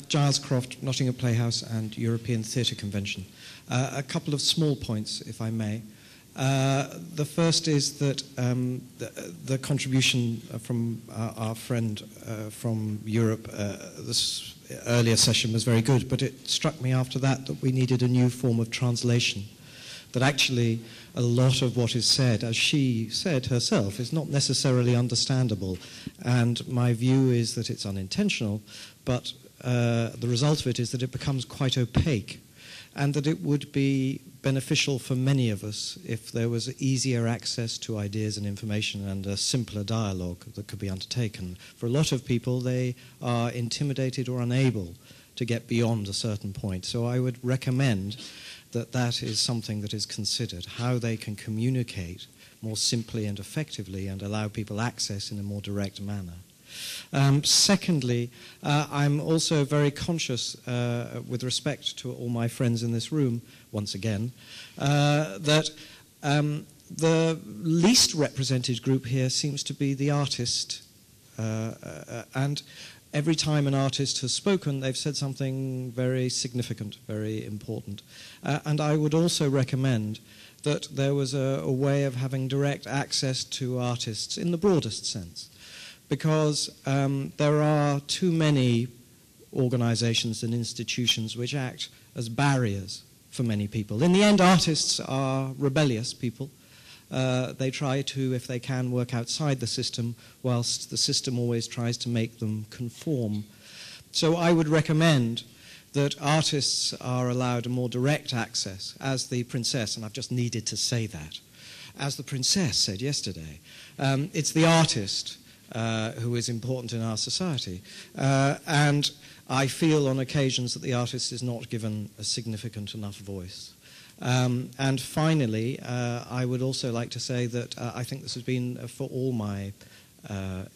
Giles Croft, Nottingham Playhouse and European Theatre Convention. A couple of small points, if I may. The first is that the contribution from our friend from Europe this earlier session was very good, but it struck me after that we needed a new form of translation, that actually a lot of what is said, as she said herself, is not necessarily understandable. And my view is that it's unintentional, but the result of it is that it becomes quite opaque, and that it would be beneficial for many of us if there was easier access to ideas and information and a simpler dialogue that could be undertaken. For a lot of people, they are intimidated or unable to get beyond a certain point. So I would recommend that that is something that is considered, how they can communicate more simply and effectively and allow people access in a more direct manner. Secondly, I'm also very conscious, with respect to all my friends in this room, once again, that the least represented group here seems to be the artist. And every time an artist has spoken, they've said something very significant, very important. And I would also recommend that there was a way of having direct access to artists in the broadest sense, because there are too many organizations and institutions which act as barriers for many people. In the end, artists are rebellious people. They try to, if they can, work outside the system, whilst the system always tries to make them conform. So I would recommend that artists are allowed a more direct access, as the Princess, and I've just needed to say that, as the Princess said yesterday. It's the artist who is important in our society. And I feel on occasions that the artist is not given a significant enough voice. And finally, I would also like to say that I think this has been, for all my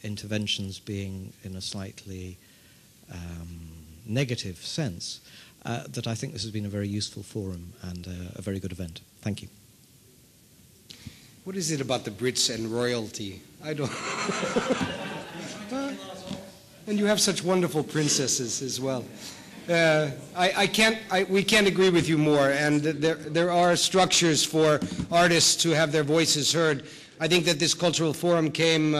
interventions being in a slightly negative sense, that I think this has been a very useful forum and a very good event. Thank you. What is it about the Brits and royalty? I don't... And you have such wonderful princesses as well. We can't agree with you more, and there are structures for artists to have their voices heard. I think that this cultural forum came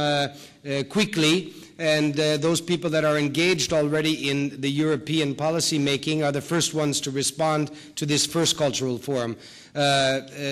quickly, and those people that are engaged already in the European policy making are the first ones to respond to this first cultural forum.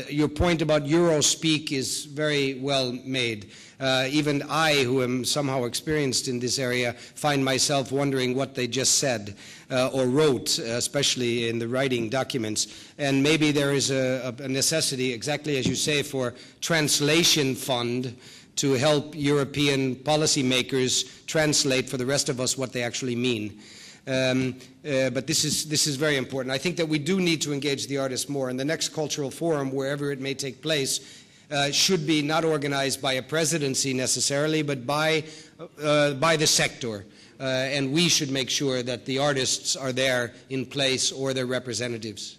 Your point about Eurospeak is very well made. Even I, who am somehow experienced in this area, find myself wondering what they just said or wrote, especially in the writing documents. And maybe there is a necessity, exactly as you say, for translation fund to help European policymakers translate for the rest of us what they actually mean. But this is very important. I think that we do need to engage the artists more, and the next cultural forum, wherever it may take place, should be not organized by a presidency necessarily, but by the sector. And we should make sure that the artists are there in place, or their representatives.